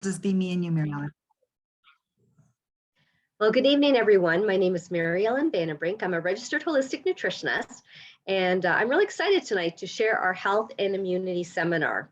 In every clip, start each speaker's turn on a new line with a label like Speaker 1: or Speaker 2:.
Speaker 1: just be me and you, Maryellen.
Speaker 2: Well, good evening, everyone. My name is Maryellen Vandenbrink. I'm a registered holistic nutritionist, and I'm really excited tonight to share our health and immunity seminar.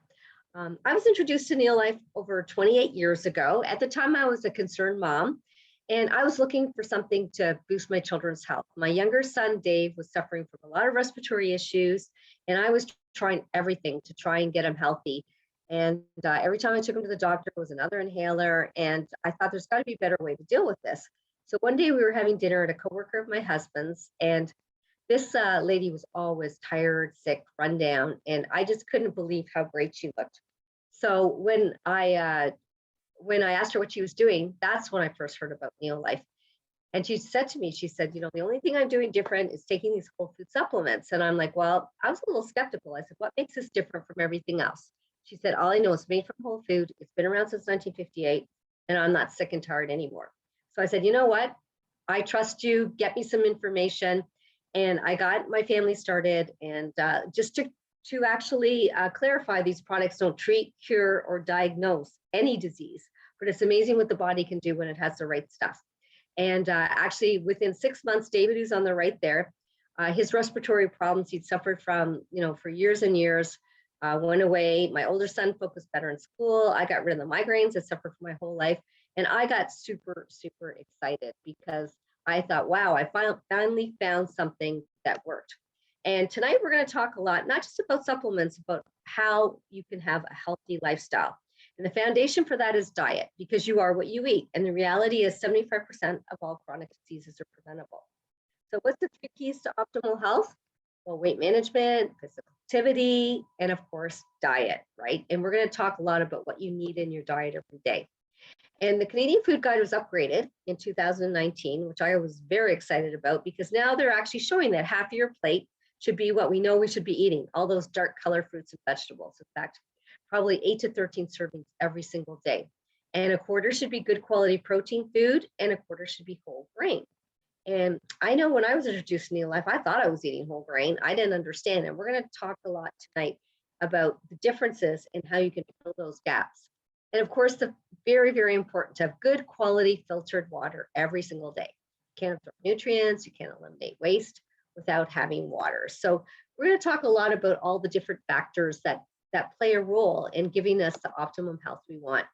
Speaker 2: I was introduced to Neolife over 28 years ago. At the time, I was a concerned mom, and I was looking for something to boost my children's health. My younger son, Dave, was suffering from a lot of respiratory issues, and I was trying everything to try and get him healthy. And every time I took him to the doctor, it was another inhaler. And I thought there's got to be a better way to deal with this. So one day we were having dinner at a coworker of my husband's, and this lady was always tired, sick, run down, and I just couldn't believe how great she looked. So when I asked her what she was doing, that's when I first heard about Neolife. And she said to me, she said, you know, the only thing I'm doing different is taking these whole food supplements. And I'm like, well, I was a little skeptical. I said, what makes this different from everything else? She said, all I know is made from whole food. It's been around since 1958, and I'm not sick and tired anymore. So I said, you know what? I trust you. Get me some information. And I got my family started. And just to actually clarify, these products don't treat, cure, or diagnose any disease, but it's amazing what the body can do when it has the right stuff. And actually, within 6 months, David, who's on the right there, his respiratory problems he'd suffered from, you know, for years and years, went away. My older son focused better in school. I got rid of the migraines I suffered for my whole life. And I got super, super excited because I thought, wow, I finally found something that worked. And tonight we're going to talk a lot, not just about supplements, but how you can have a healthy lifestyle. And the foundation for that is diet, because you are what you eat. And the reality is 75% of all chronic diseases are preventable. So what's the 3 keys to optimal health? Well, weight management, physical activity, and of course, diet, right? And we're going to talk a lot about what you need in your diet every day. And the Canadian Food Guide was upgraded in 2019, which I was very excited about, because now they're actually showing that half of your plate should be what we know we should be eating, all those dark color fruits and vegetables. In fact, probably 8 to 13 servings every single day. And a quarter should be good quality protein food, and a quarter should be whole grain. And I know when I was introduced to Neolife, I thought I was eating whole grain. I didn't understand. And we're going to talk a lot tonight about the differences and how you can fill those gaps. And of course, the very, very important to have good quality filtered water every single day. You can't absorb nutrients, you can't eliminate waste without having water. So we're going to talk a lot about all the different factors that play a role in giving us the optimum health we want.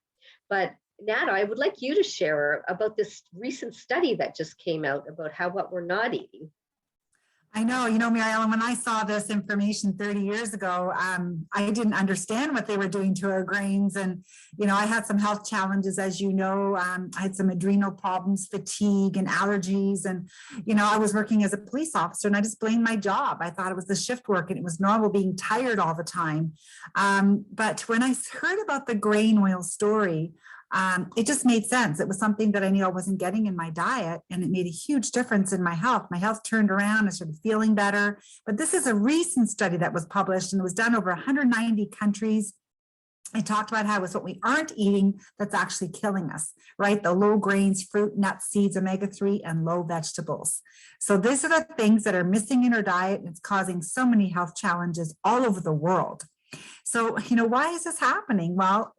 Speaker 2: But Nat, I would like you to share about this recent study that just came out about what we're not eating.
Speaker 1: I know, Maryellen, when I saw this information 30 years ago, I didn't understand what they were doing to our grains. And, I had some health challenges, as you know. I had some adrenal problems, fatigue, and allergies. And, I was working as a police officer, and I just blamed my job. I thought it was the shift work, and it was normal being tired all the time. But when I heard about the grain oil story, it just made sense. It was something that I knew I wasn't getting in my diet, and it made a huge difference in my health. My health turned around. I started feeling better. But this is a recent study that was published, and it was done over 190 countries. It talked about how it's what we aren't eating that's actually killing us, right? The low grains, fruit, nuts, seeds, omega-3, and low vegetables. So these are the things that are missing in our diet, and it's causing so many health challenges all over the world. So, why is this happening? Well,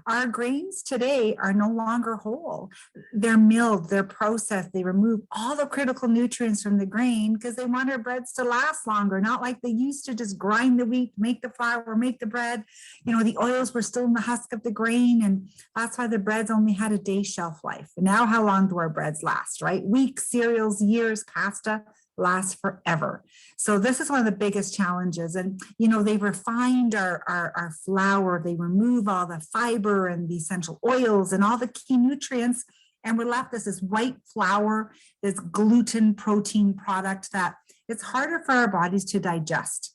Speaker 1: our grains today are no longer whole. They're milled, they're processed, they remove all the critical nutrients from the grain because they want our breads to last longer, not like they used to just grind the wheat, make the flour, make the bread. The oils were still in the husk of the grain, and that's why the breads only had a day shelf life. And now how long do our breads last, right? Weeks, cereals, years, pasta last forever. So this is one of the biggest challenges. And, they refined our flour, they remove all the fiber and the essential oils and all the key nutrients. And we're left with this white flour, this gluten protein product that it's harder for our bodies to digest.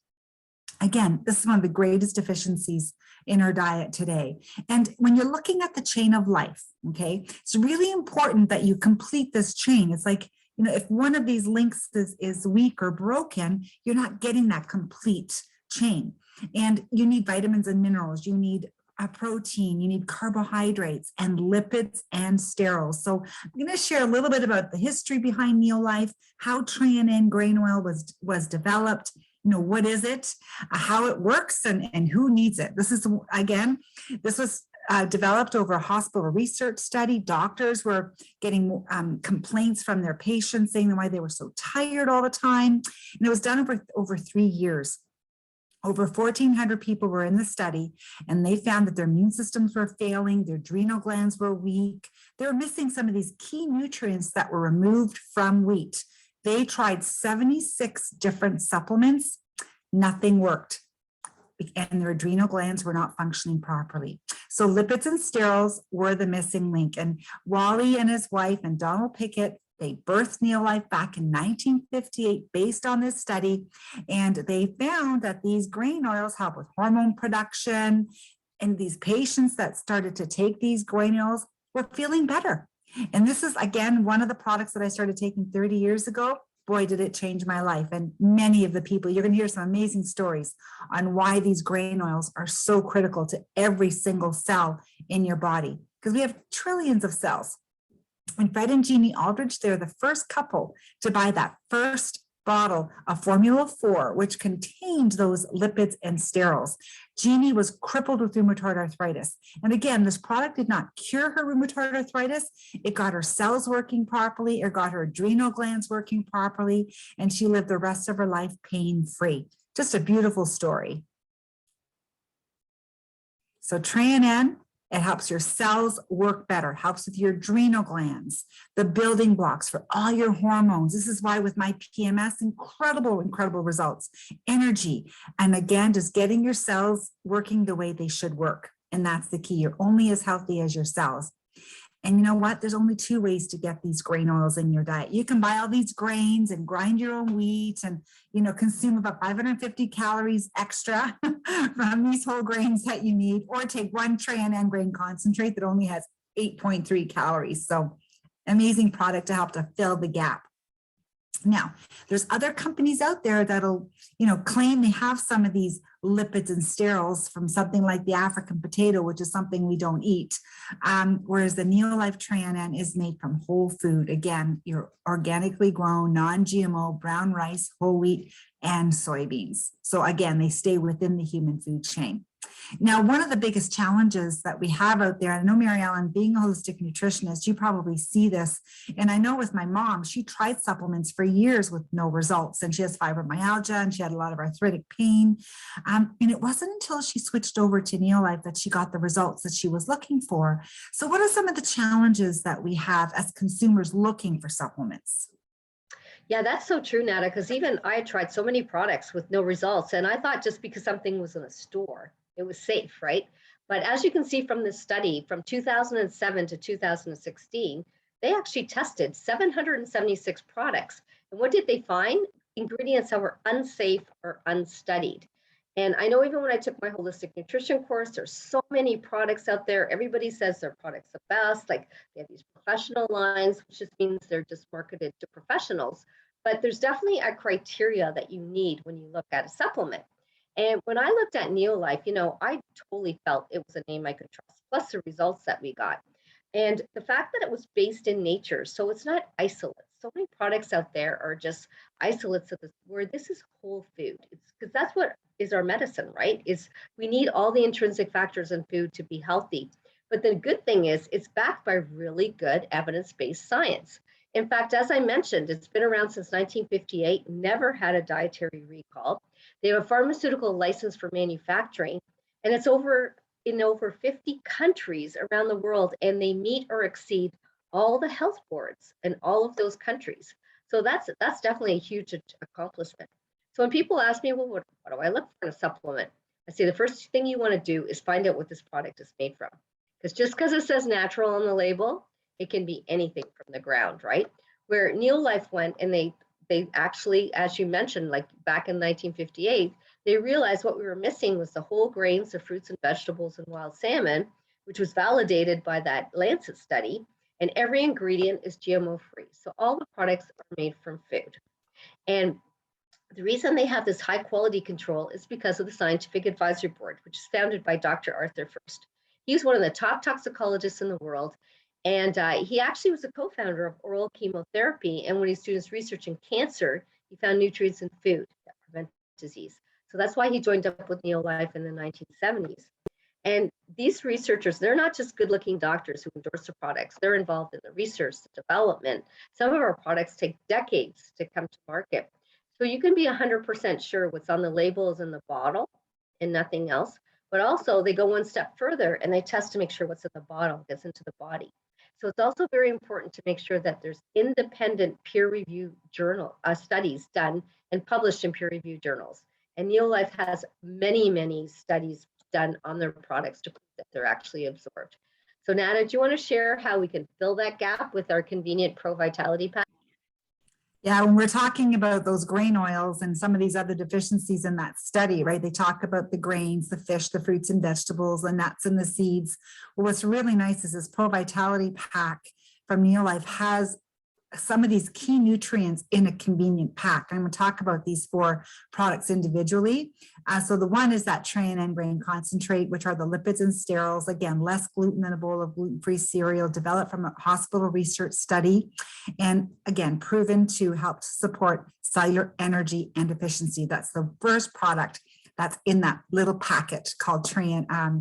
Speaker 1: Again, this is one of the greatest deficiencies in our diet today. And when you're looking at the chain of life, okay, it's really important that you complete this chain. It's like, if one of these links is weak or broken, you're not getting that complete chain. And you need vitamins and minerals. You need a protein, you need carbohydrates and lipids and sterols. So I'm going to share a little bit about the history behind Neolife, how Trianin grain oil was developed, what is it, how it works, and who needs it. This is, again, this was developed over a hospital research study. Doctors were getting complaints from their patients saying why they were so tired all the time. And it was done over 3 years. Over 1,400 people were in the study, and they found that their immune systems were failing, their adrenal glands were weak. They were missing some of these key nutrients that were removed from wheat. They tried 76 different supplements. Nothing worked, and their adrenal glands were not functioning properly. So lipids and sterols were the missing link. And Wally and his wife and Donald Pickett, they birthed Neolife back in 1958 based on this study. And they found that these grain oils help with hormone production. And these patients that started to take these grain oils were feeling better. And this is, again, one of the products that I started taking 30 years ago. Boy, did it change my life. And many of the people, you're going to hear some amazing stories on why these grain oils are so critical to every single cell in your body, because we have trillions of cells. And Fred and Jeannie Aldrich, they're the first couple to buy that first bottle of Formula 4, which contained those lipids and sterols. Jeannie was crippled with rheumatoid arthritis. And again, this product did not cure her rheumatoid arthritis. It got her cells working properly. It got her adrenal glands working properly. And she lived the rest of her life pain-free. Just a beautiful story. So Tran, it helps your cells work better, helps with your adrenal glands, the building blocks for all your hormones. This is why with my PMS, incredible results, energy. And again, just getting your cells working the way they should work. And that's the key. You're only as healthy as your cells. And you know what? There's only 2 ways to get these grain oils in your diet. You can buy all these grains and grind your own wheat and, consume about 550 calories extra from these whole grains that you need, or take one Tran grain concentrate that only has 8.3 calories. So amazing product to help to fill the gap. Now, there's other companies out there that'll, claim they have some of these lipids and sterols from something like the African potato, which is something we don't eat. Whereas the Neolife Tran is made from whole food. Again, your organically grown, non-GMO, brown rice, whole wheat, and soybeans. So again, they stay within the human food chain. Now, one of the biggest challenges that we have out there, I know Maryellen, being a holistic nutritionist, you probably see this. And I know with my mom, she tried supplements for years with no results. And she has fibromyalgia and she had a lot of arthritic pain. And it wasn't until she switched over to Neolife that she got the results that she was looking for. So what are some of the challenges that we have as consumers looking for supplements?
Speaker 2: Yeah, that's so true, Nada, because even I tried so many products with no results. And I thought just because something was in a store, it was safe, right? But as you can see from this study, from 2007 to 2016, they actually tested 776 products. And what did they find? Ingredients that were unsafe or unstudied. And I know even when I took my holistic nutrition course, there's so many products out there. Everybody says their product's the best. Like they have these professional lines, which just means they're just marketed to professionals. But there's definitely a criteria that you need when you look at a supplement. And when I looked at Neolife, I totally felt it was a name I could trust, plus the results that we got. And the fact that it was based in nature, so it's not isolates. So many products out there are just isolates of this, where this is whole food. It's because that's what is our medicine, right? Is we need all the intrinsic factors in food to be healthy. But the good thing is it's backed by really good evidence-based science. In fact, as I mentioned, it's been around since 1958, never had a dietary recall. They have a pharmaceutical license for manufacturing, and it's in over 50 countries around the world, and they meet or exceed all the health boards in all of those countries. So that's definitely a huge accomplishment. So when people ask me, well, what do I look for in a supplement? I say the first thing you want to do is find out what this product is made from. Because just because it says natural on the label, it can be anything from the ground, right? Where Neolife went and they actually, as you mentioned, like back in 1958, they realized what we were missing was the whole grains, the fruits and vegetables and wild salmon, which was validated by that Lancet study. And every ingredient is GMO free. So all the products are made from food. And the reason they have this high quality control is because of the Scientific Advisory Board, which is founded by Dr. Arthur First. He's one of the top toxicologists in the world. And he actually was a co-founder of oral chemotherapy. And when he's doing his research in cancer, he found nutrients in food that prevent disease. So that's why he joined up with Neolife in the 1970s. And these researchers, they're not just good looking doctors who endorse the products, they're involved in the research, the development. Some of our products take decades to come to market. So you can be 100% sure what's on the label is in the bottle and nothing else. But also they go one step further and they test to make sure what's in the bottle gets into the body. So it's also very important to make sure that there's independent peer-reviewed studies done and published in peer-reviewed journals. And Neolife has many, many studies done on their products to prove that they're actually absorbed. So Nada, do you want to share how we can fill that gap with our convenient Pro Vitality pack?
Speaker 1: Yeah, when we're talking about those grain oils and some of these other deficiencies in that study, right? They talk about the grains, the fish, the fruits and vegetables, the nuts and the seeds. Well, what's really nice is this Pro Vitality pack from Neolife has some of these key nutrients in a convenient pack. I'm going to talk about these 4 products individually. So the one is that Tran grain concentrate, which are the lipids and sterols. Again, less gluten than a bowl of gluten-free cereal, developed from a hospital research study. And again, proven to help support cellular energy and efficiency. That's the first product that's in that little packet called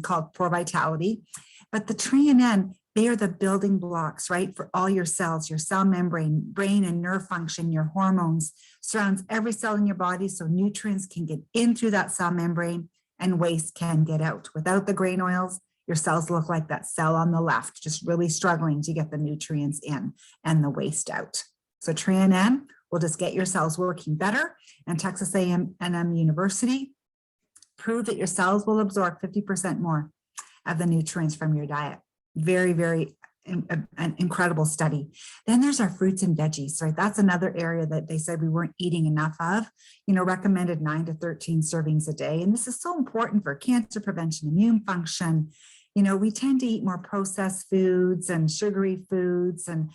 Speaker 1: called Pro Vitality. But the Tran, they are the building blocks, right, for all your cells, your cell membrane, brain and nerve function, your hormones, surrounds every cell in your body so nutrients can get in through that cell membrane and waste can get out. Without the grain oils, your cells look like that cell on the left, just really struggling to get the nutrients in and the waste out. So Tran will just get your cells working better. And Texas A&M University proved that your cells will absorb 50% more of the nutrients from your diet. Very, very an incredible study. Then there's our fruits and veggies, right? That's another area that they said we weren't eating enough of, recommended 9 to 13 servings a day. And this is so important for cancer prevention, immune function. We tend to eat more processed foods and sugary foods. And,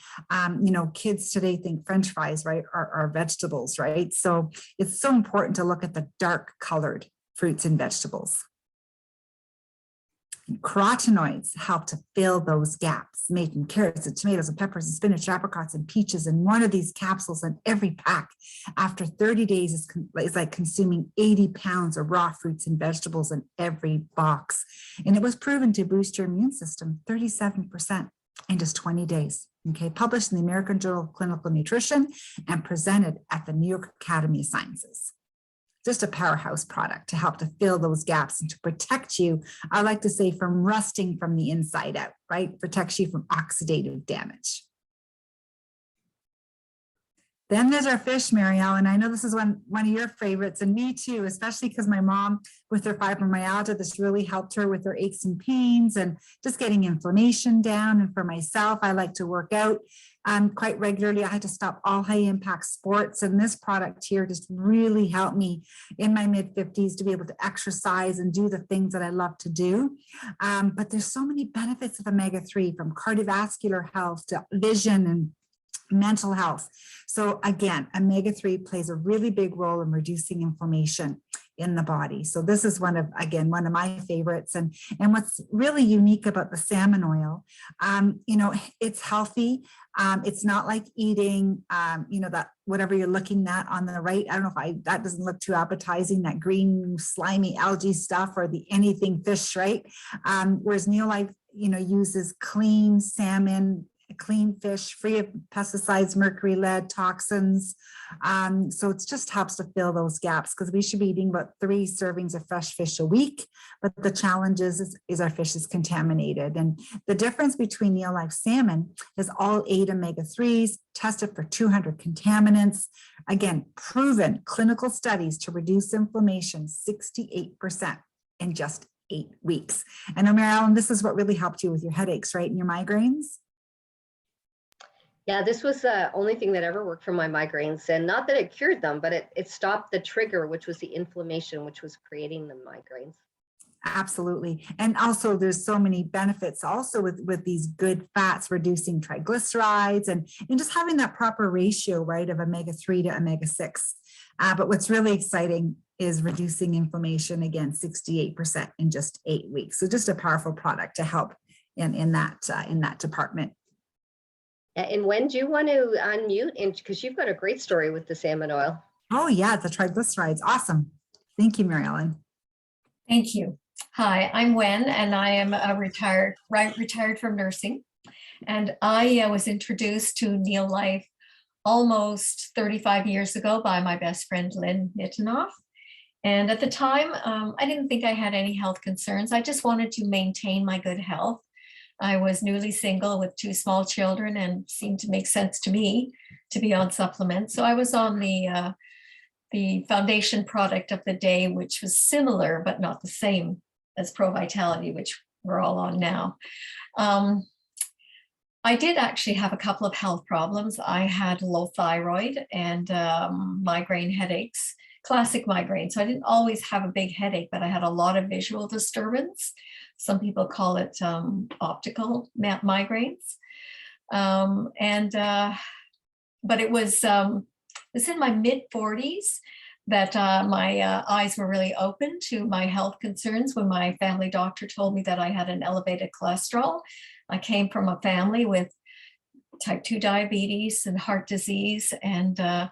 Speaker 1: kids today think French fries, right, are vegetables, right? So it's so important to look at the dark colored fruits and vegetables. Carotenoids help to fill those gaps, making carrots and tomatoes and peppers and spinach, apricots and peaches. And one of these capsules in every pack after 30 days is like consuming 80 pounds of raw fruits and vegetables in every box. And it was proven to boost your immune system 37% in just 20 days. Okay, published in the American Journal of Clinical Nutrition and presented at the New York Academy of Sciences. Just a powerhouse product to help to fill those gaps and to protect you, I like to say, from rusting from the inside out, right? Protects you from oxidative damage. Then there's our fish, Maryellen. I know this is one of your favorites, and me too, especially because my mom, with her fibromyalgia, this really helped her with her aches and pains and just getting inflammation down. And for myself, I like to work out quite regularly. I had to stop all high impact sports, and this product here just really helped me in my mid 50s to be able to exercise and do the things that I love to do. But there's so many benefits of omega-3, from cardiovascular health to vision and mental health. So again, omega-3 plays a really big role in reducing inflammation in the body. So this is one of my favorites. And what's really unique about the salmon oil, it's healthy. It's not like eating, that whatever you're looking at on the right. I don't know if that doesn't look too appetizing, that green slimy algae stuff or the anything fish, right? Whereas Neolife, uses clean salmon, clean fish, free of pesticides, mercury, lead, toxins. So it just helps to fill those gaps, because we should be eating about 3 servings of fresh fish a week. But the challenge is our fish is contaminated. And the difference between Neolife salmon is all 8 omega-3s, tested for 200 contaminants. Again, proven clinical studies to reduce inflammation 68% in just 8 weeks. And Maryellen, this is what really helped you with your headaches, right? And your migraines?
Speaker 2: Yeah, this was the only thing that ever worked for my migraines, and not that it cured them, but it stopped the trigger, which was the inflammation, which was creating the migraines.
Speaker 1: Absolutely. And also there's so many benefits also with these good fats, reducing triglycerides and just having that proper ratio, right, of omega-3 to omega-6. But what's really exciting is reducing inflammation, again, 68% in just 8 weeks. So just a powerful product to help in that department.
Speaker 2: And when do you want to unmute? And because you've got a great story with the salmon oil.
Speaker 1: Oh yeah, the triglycerides. Awesome. Thank you, Maryellen.
Speaker 3: Thank you. Hi, I'm Wen, and I am a retired from nursing. And I was introduced to Neolife almost 35 years ago by my best friend, Lynn Nittenoff. And at the time, I didn't think I had any health concerns. I just wanted to maintain my good health. I was newly single with 2 small children and seemed to make sense to me to be on supplements. So I was on the foundation product of the day, which was similar but not the same as Pro Vitality, which we're all on now. I did actually have a couple of health problems. I had low thyroid and migraine headaches, classic migraine. So I didn't always have a big headache, but I had a lot of visual disturbance. Some people call it optical migraines. But it was in my mid 40s that my eyes were really open to my health concerns when my family doctor told me that I had an elevated cholesterol. I came from a family with type 2 diabetes and heart disease, and I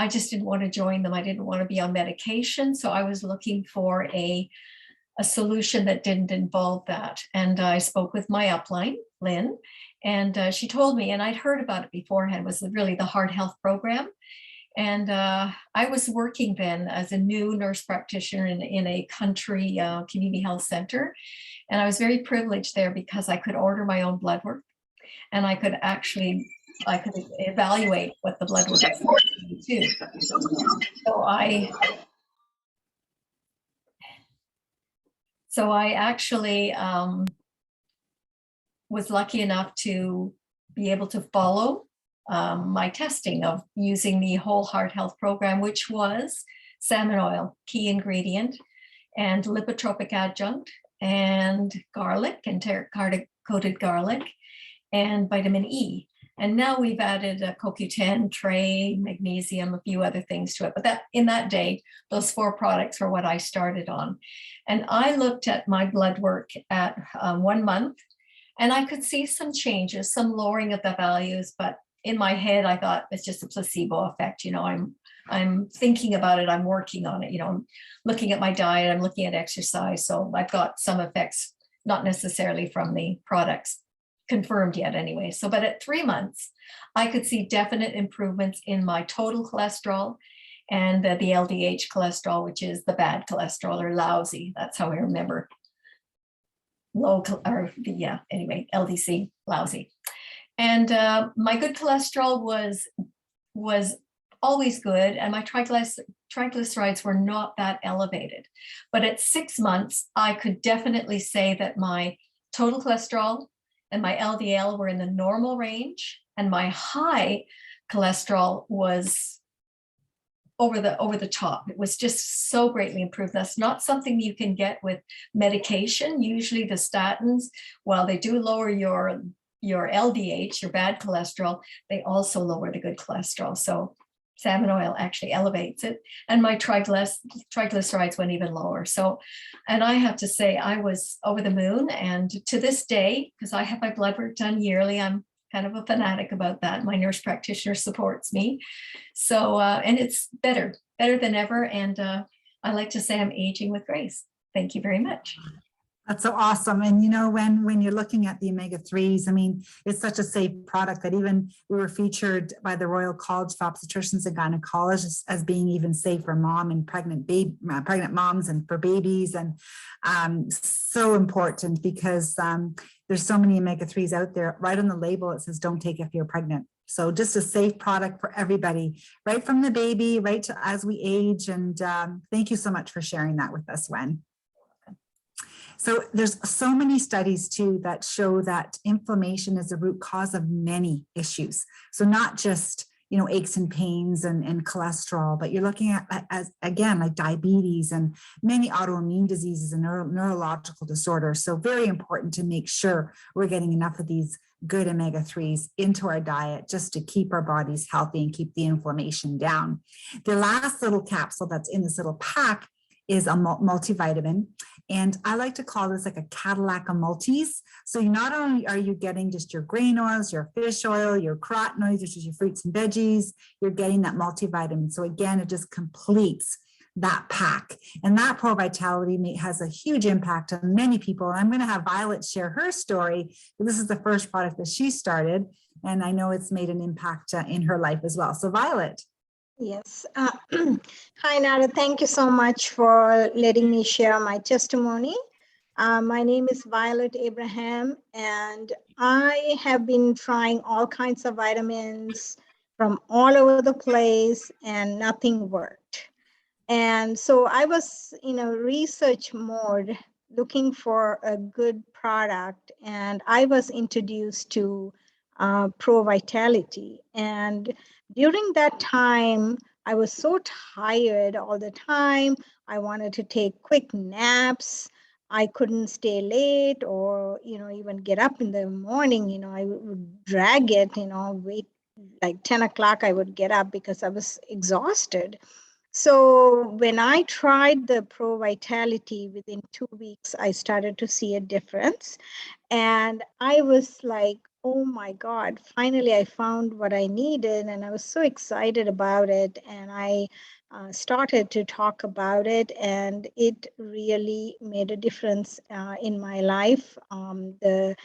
Speaker 3: just didn't want to join them. I didn't want to be on medication, so I was looking for a solution that didn't involve that. And I spoke with my upline, Lynn, and she told me, and I'd heard about it beforehand, was really the heart health program. And I was working then as a new nurse practitioner in a country community health center. And I was very privileged there because I could order my own blood work, and I could evaluate what the blood work was too. So I actually was lucky enough to be able to follow my testing of using the whole heart health program, which was salmon oil, key ingredient, and lipotropic adjunct, and garlic, and coated garlic, and vitamin E. And now we've added a CoQ10, tray, magnesium, a few other things to it. But in that day, those 4 products were what I started on. And I looked at my blood work at 1 month, and I could see some changes, some lowering of the values, but in my head, I thought it's just a placebo effect. I'm thinking about it. I'm working on it. I'm looking at my diet. I'm looking at exercise. So I've got some effects, not necessarily from the products confirmed yet anyway. So, but at 3 months, I could see definite improvements in my total cholesterol and the LDH cholesterol, which is the bad cholesterol or lousy. That's how I remember. LDC, lousy. And my good cholesterol was always good, and my triglycerides were not that elevated. But at 6 months, I could definitely say that my total cholesterol and my LDL were in the normal range, and my high cholesterol was over the top. It was just so greatly improved. That's not something you can get with medication. Usually the statins, while they do lower your LDH, your bad cholesterol, they also lower the good cholesterol. So salmon oil actually elevates it. And my triglycerides went even lower. So, and I have to say, I was over the moon. And to this day, because I have my blood work done yearly, I'm kind of a fanatic about that. My nurse practitioner supports me. So, and it's better than ever. And I like to say I'm aging with grace. Thank you very much.
Speaker 1: That's so awesome. And when you're looking at the omega-3s, I mean, it's such a safe product that even we were featured by the Royal College of Obstetricians and Gynecologists as being even safe for mom and pregnant moms and for babies. And so important because there's so many omega-3s out there. Right on the label, it says, don't take if you're pregnant. So just a safe product for everybody, right from the baby, right to as we age. And thank you so much for sharing that with us, Wen. So there's so many studies too that show that inflammation is the root cause of many issues. So not just, aches and pains and cholesterol, but you're looking at, as again, like diabetes and many autoimmune diseases and neurological disorders. So very important to make sure we're getting enough of these good omega-3s into our diet just to keep our bodies healthy and keep the inflammation down. The last little capsule that's in this little pack is a multivitamin. And I like to call this like a Cadillac of multis. So not only are you getting just your grain oils, your fish oil, your carotenoids, which is your fruits and veggies, you're getting that multivitamin. So again, it just completes that pack. And that Pro Vitality has a huge impact on many people. And I'm going to have Violet share her story. This is the first product that she started, and I know it's made an impact in her life as well. So Violet.
Speaker 4: Yes. Hi, Nada. Thank you so much for letting me share my testimony. My name is Violet Abraham, and I have been trying all kinds of vitamins from all over the place, and nothing worked. And so I was in a research mode looking for a good product, and I was introduced to Pro Vitality. And during that time, I was so tired all the time. I wanted to take quick naps. I couldn't stay late or, even get up in the morning. I would drag it, wait like 10 o'clock, I would get up because I was exhausted. So when I tried the Pro Vitality, within 2 weeks, I started to see a difference. And I was like, oh my God, finally I found what I needed. And I was so excited about it. And I started to talk about it. And it really made a difference in my life. The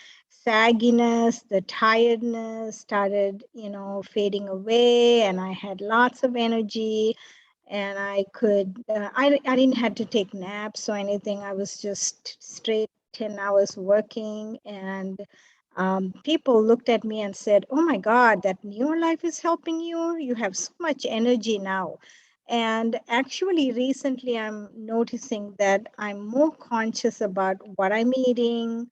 Speaker 4: sagginess, the tiredness started, fading away. And I had lots of energy. And I could, I didn't have to take naps or anything. I was just straight 10 hours working. And people looked at me and said, oh my God, that Neolife is helping you. You have so much energy now. And actually, recently, I'm noticing that I'm more conscious about what I'm eating.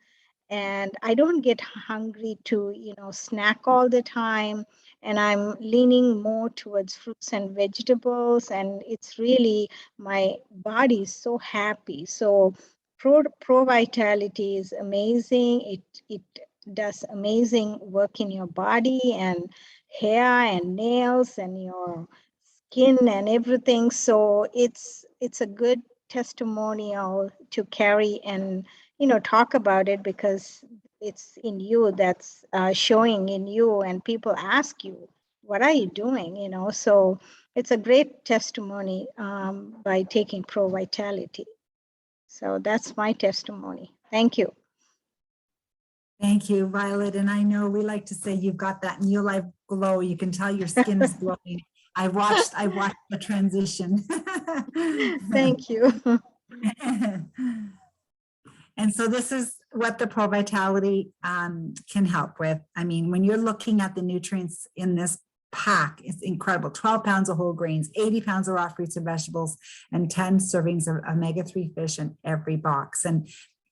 Speaker 4: And I don't get hungry to, snack all the time. And I'm leaning more towards fruits and vegetables. And it's really, my body is so happy. So Pro Vitality is amazing. It does amazing work in your body and hair and nails and your skin and everything. So it's a good testimonial to carry and talk about it, because it's in you, that's showing in you, and people ask you, what are you doing? So it's a great testimony by taking Pro Vitality. So that's my testimony. Thank you.
Speaker 1: Thank you, Violet. And I know we like to say you've got that Neolife glow. You can tell your skin is glowing. I watched the transition.
Speaker 4: Thank you.
Speaker 1: And so this is what the Pro Vitality can help with. I mean, when you're looking at the nutrients in this pack, it's incredible. 12 pounds of whole grains, 80 pounds of raw fruits and vegetables, and 10 servings of omega-3 fish in every box. And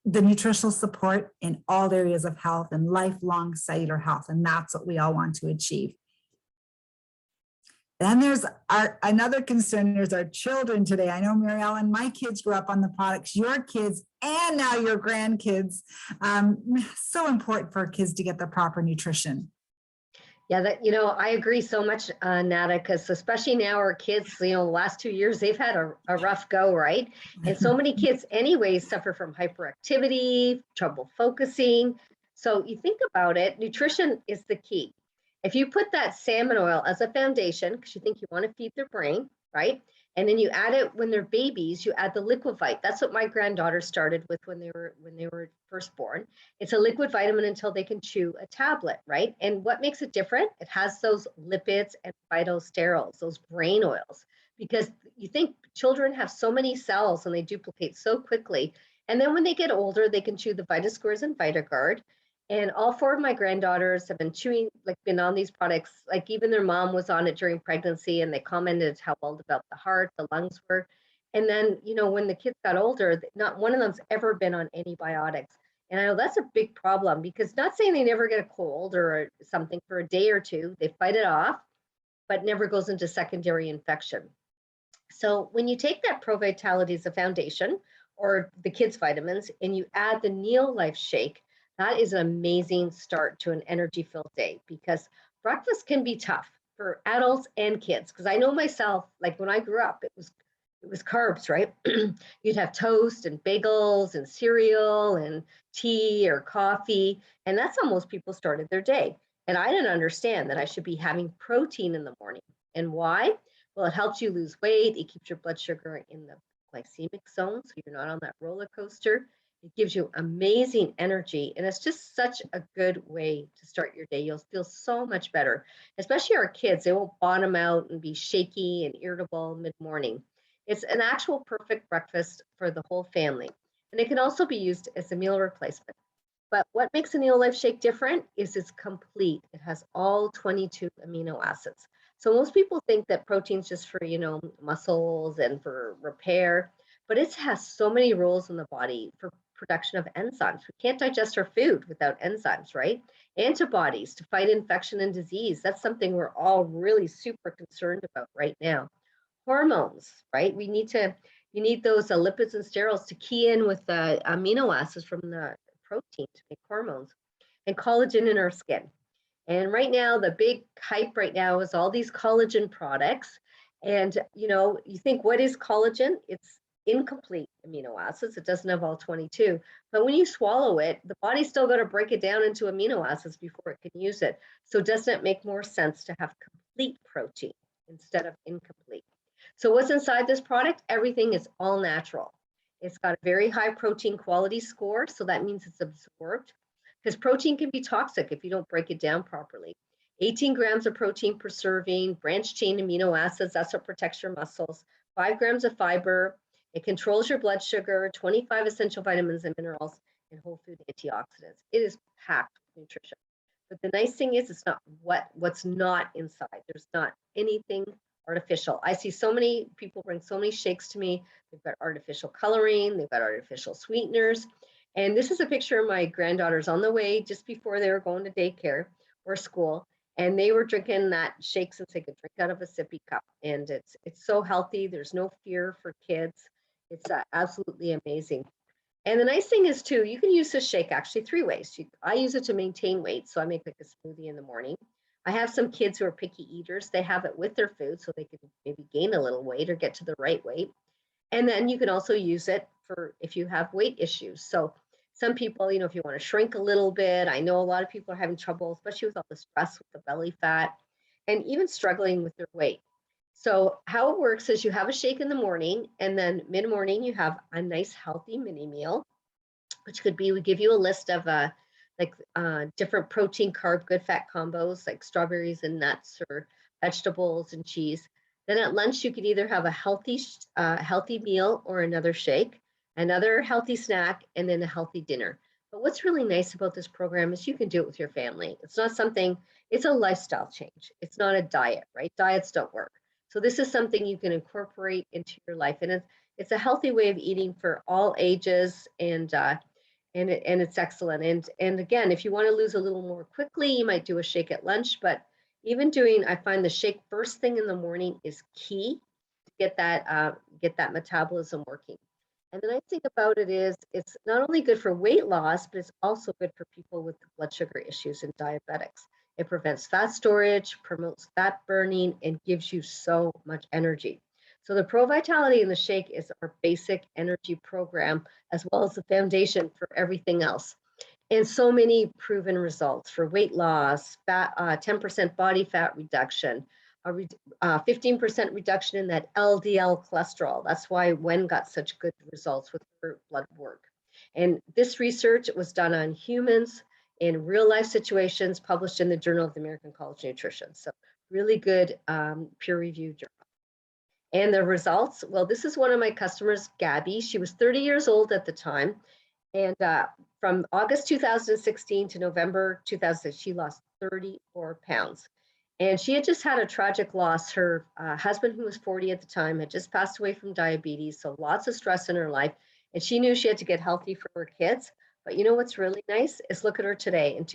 Speaker 1: the nutritional support in all areas of health and lifelong cellular health. And that's what we all want to achieve. Then there's another concern, there's our children today. I know, Maryellen, my kids grew up on the products, your kids, and now your grandkids. So important for kids to get the proper nutrition.
Speaker 2: Yeah, I agree so much, Nada, because especially now our kids, the last 2 years, they've had a rough go, right? And so many kids anyways suffer from hyperactivity, trouble focusing. So you think about it, nutrition is the key. If you put that salmon oil as a foundation, because you think you want to feed their brain, right? And then you add it when they're babies, you add the Liquivite. That's what my granddaughter started with when they were first born. It's a liquid vitamin until they can chew a tablet, right? And what makes it different? It has those lipids and phytosterols, those brain oils, because you think children have so many cells and they duplicate so quickly. And then when they get older, they can chew the VitaSquares and VitaGuard. And all 4 of my granddaughters have been on these products, like even their mom was on it during pregnancy, and they commented how well developed the heart, the lungs were. And then, when the kids got older, not one of them's ever been on antibiotics. And I know that's a big problem, because not saying they never get a cold or something for a day or two, they fight it off, but never goes into secondary infection. So when you take that Pro Vitality as a foundation, or the kids' vitamins, and you add the Neolife shake, that is an amazing start to an energy-filled day, because breakfast can be tough for adults and kids. Because I know myself, like when I grew up, it was carbs, right? You'd have toast and bagels and cereal and tea or coffee, and that's how most people started their day. And I didn't understand that I should be having protein in the morning. And why? Well, it helps you lose weight. It keeps your blood sugar in the glycemic zone, so you're not on that roller coaster. It gives you amazing energy, and it's just such a good way to start your day. You'll feel so much better, especially our kids. They won't bottom out and be shaky and irritable mid-morning. It's an actual perfect breakfast for the whole family, and it can also be used as a meal replacement. But what makes a Neolife shake different is it's complete. It has all 22 amino acids. So most people think that protein's just for, muscles and for repair, but it has so many roles in the body for production of enzymes. We can't digest our food without enzymes, right? Antibodies to fight infection and disease. That's something we're all really super concerned about right now. Hormones, right? You need those lipids and sterols to key in with the amino acids from the protein to make hormones, and collagen in our skin. And right now, the big hype right now is all these collagen products. And, you think, what is collagen? It's incomplete amino acids. It doesn't have all 22. But when you swallow it, the body's still got to break it down into amino acids before it can use it. So doesn't it make more sense to have complete protein instead of incomplete? So what's inside this product? Everything is all natural. It's got a very high protein quality score, so that means it's absorbed, because protein can be toxic if you don't break it down properly. 18 grams of protein per serving, branched chain amino acids, that's what protects your muscles, 5 grams of fiber, it controls your blood sugar, 25 essential vitamins and minerals, and whole food antioxidants. It is packed with nutrition. But the nice thing is it's not what's not inside. There's not anything artificial. I see so many people bring so many shakes to me. They've got artificial coloring, they've got artificial sweeteners. And this is a picture of my granddaughters on the way just before they were going to daycare or school. And they were drinking that shake since they could drink out of a sippy cup. And it's so healthy. There's no fear for kids. It's absolutely amazing. And the nice thing is too, you can use this shake actually 3 ways. I use it to maintain weight. So I make like a smoothie in the morning. I have some kids who are picky eaters. They have it with their food so they can maybe gain a little weight or get to the right weight. And then you can also use it for if you have weight issues. So some people, if you want to shrink a little bit, I know a lot of people are having trouble, especially with all the stress with the belly fat and even struggling with their weight. So how it works is you have a shake in the morning, and then mid-morning you have a nice healthy mini meal, which could be, we give you a list of different protein, carb, good fat combos like strawberries and nuts or vegetables and cheese. Then at lunch, you could either have a healthy meal or another shake, another healthy snack, and then a healthy dinner. But what's really nice about this program is you can do it with your family. It's a lifestyle change. It's not a diet, right? Diets don't work. So this is something you can incorporate into your life. And it's a healthy way of eating for all ages, and it's excellent. And again, if you want to lose a little more quickly, you might do a shake at lunch, but I find the shake first thing in the morning is key to get that metabolism working. And the nice thing about it is it's not only good for weight loss, but it's also good for people with blood sugar issues and diabetics. It prevents fat storage, promotes fat burning, and gives you so much energy. So the Pro Vitality in the shake is our basic energy program, as well as the foundation for everything else. And so many proven results for weight loss, 10% body fat reduction, 15% reduction in that LDL cholesterol. That's why Wen got such good results with her blood work. And this research was done on humans in real life situations, published in the Journal of the American College of Nutrition. So really good peer-reviewed journal. And the results, well, this is one of my customers, Gabby. She was 30 years old at the time. And from August 2016 to November 2000, she lost 34 pounds. And she had just had a tragic loss. Her husband, who was 40 at the time, had just passed away from diabetes. So lots of stress in her life. And she knew she had to get healthy for her kids. But you know what's really nice is look at her today in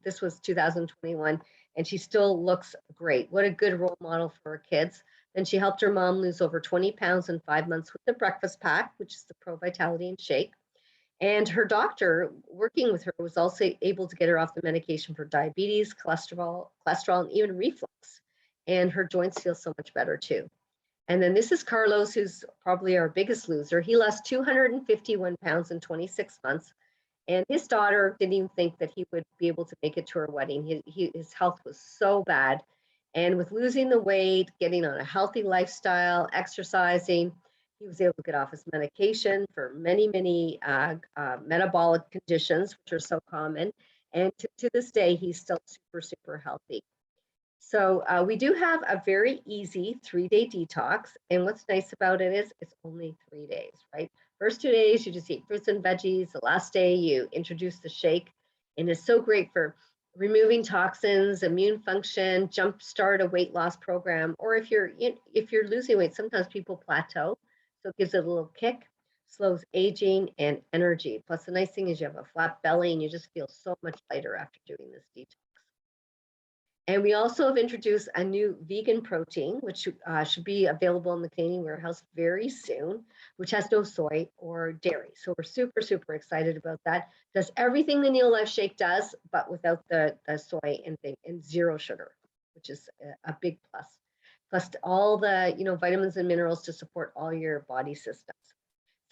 Speaker 2: this was 2021, and she still looks great. What a good role model for her kids. Then she helped her mom lose over 20 pounds in 5 months with the breakfast pack, which is the Pro Vitality and Shake. And her doctor working with her was also able to get her off the medication for diabetes, cholesterol, and even reflux. And her joints feel so much better too. And then this is Carlos, who's probably our biggest loser. He lost 251 pounds in 26 months. And his daughter didn't even think that he would be able to make it to her wedding. His health was so bad. And with losing the weight, getting on a healthy lifestyle, exercising, he was able to get off his medication for many, many metabolic conditions, which are so common. And to this day, he's still super, super healthy. So we do have a very easy 3-day detox. And what's nice about it is it's only 3 days, right? First 2 days, you just eat fruits and veggies. The last day, you introduce the shake. And it's so great for removing toxins, immune function, jumpstart a weight loss program. Or if you're losing weight, sometimes people plateau. So it gives it a little kick, slows aging and energy. Plus, the nice thing is you have a flat belly and you just feel so much lighter after doing this detox. And we also have introduced a new vegan protein, which should be available in the Canadian warehouse very soon, which has no soy or dairy. So we're super, super excited about that. Does everything the Neolife shake does, but without the soy and zero sugar, which is a big plus. Plus all the vitamins and minerals to support all your body systems.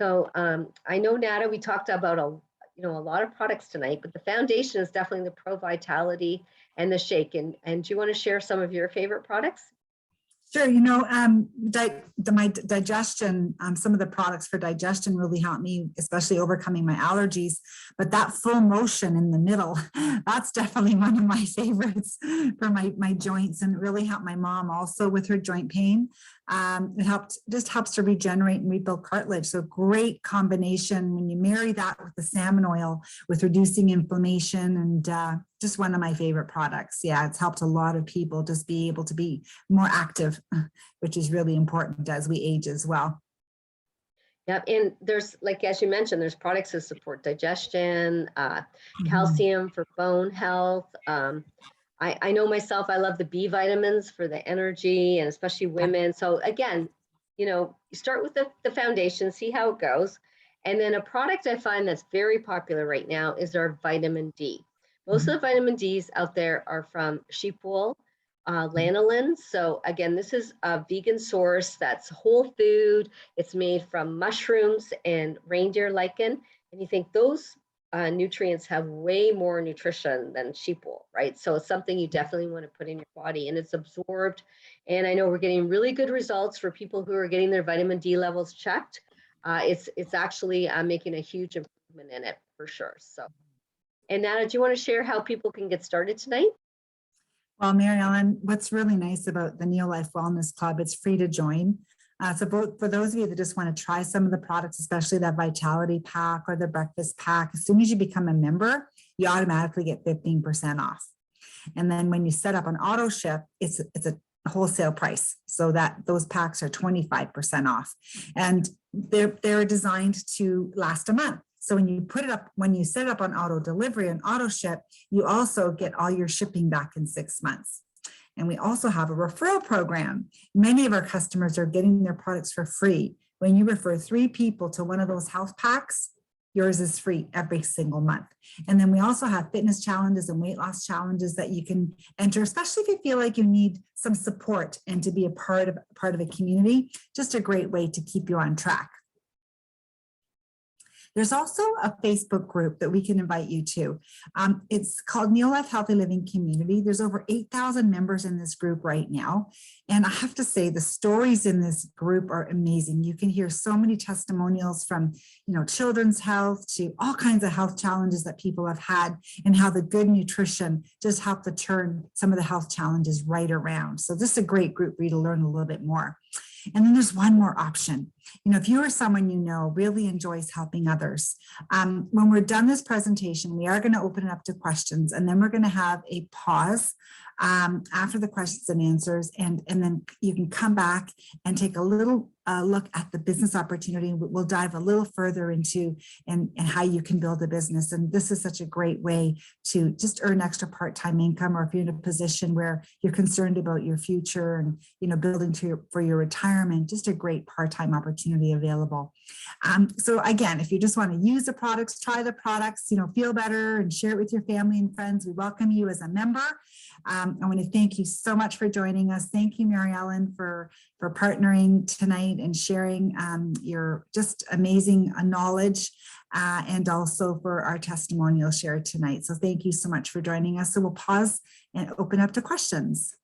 Speaker 2: So I know, Nada, we talked about a lot of products tonight, but the foundation is definitely the Pro Vitality and the shake. And do you want to share some of your favorite products?
Speaker 1: Sure. My digestion, some of the products for digestion really helped me, especially overcoming my allergies. But that full motion in the middle, that's definitely one of my favorites for my joints, and it really helped my mom also with her joint pain. It helps to regenerate and rebuild cartilage. So great combination when you marry that with the salmon oil, with reducing inflammation, and just one of my favorite products. Yeah, it's helped a lot of people just be able to be more active, which is really important as we age as well.
Speaker 2: Yeah, and there's, like, as you mentioned, there's products that support digestion, calcium for bone health. I know myself, I love the B vitamins for the energy, and especially women. So again, you start with the foundation, see how it goes. And then a product I find that's very popular right now is our vitamin D. Most of the vitamin Ds out there are from sheep wool, lanolin. So again, this is a vegan source that's whole food. It's made from mushrooms and reindeer lichen. And you think those nutrients have way more nutrition than sheep wool, right? So it's something you definitely want to put in your body, and it's absorbed. And I know we're getting really good results for people who are getting their vitamin D levels checked. It's actually making a huge improvement in it for sure. So, and Nana, do you want to share how people can get started tonight?
Speaker 1: Well, Maryellen, what's really nice about the Neolife Wellness Club, it's free to join. So for those of you that just want to try some of the products, especially that Vitality Pack or the Breakfast Pack, as soon as you become a member, you automatically get 15% off. And then when you set up an auto ship, it's a wholesale price, so that those packs are 25% off. And they're designed to last a month. So when you set it up on auto delivery and auto ship, you also get all your shipping back in 6 months. And we also have a referral program. Many of our customers are getting their products for free. When you refer 3 people to one of those health packs, yours is free every single month. And then we also have fitness challenges and weight loss challenges that you can enter, especially if you feel like you need some support and to be a part of a community. Just a great way to keep you on track. There's also a Facebook group that we can invite you to. It's called Neolife Healthy Living Community. There's over 8,000 members in this group right now. And I have to say, the stories in this group are amazing. You can hear so many testimonials from, children's health to all kinds of health challenges that people have had, and how the good nutrition just helped to turn some of the health challenges right around. So this is a great group for you to learn a little bit more. And then there's one more option. If you or someone really enjoys helping others, when we're done this presentation, we are going to open it up to questions, and then we're going to have a pause after the questions and answers, and then you can come back and take a little look at the business opportunity. We'll dive a little further into and how you can build a business. And this is such a great way to just earn extra part-time income, or if you're in a position where you're concerned about your future and building for your retirement, just a great part-time opportunity available. So again, if you just want to use the products, try the products, feel better and share it with your family and friends, we welcome you as a member. I want to thank you so much for joining us. Thank you, Maryellen, for partnering tonight and sharing your just amazing knowledge, and also for our testimonial shared tonight. So thank you so much for joining us. So we'll pause and open up to questions.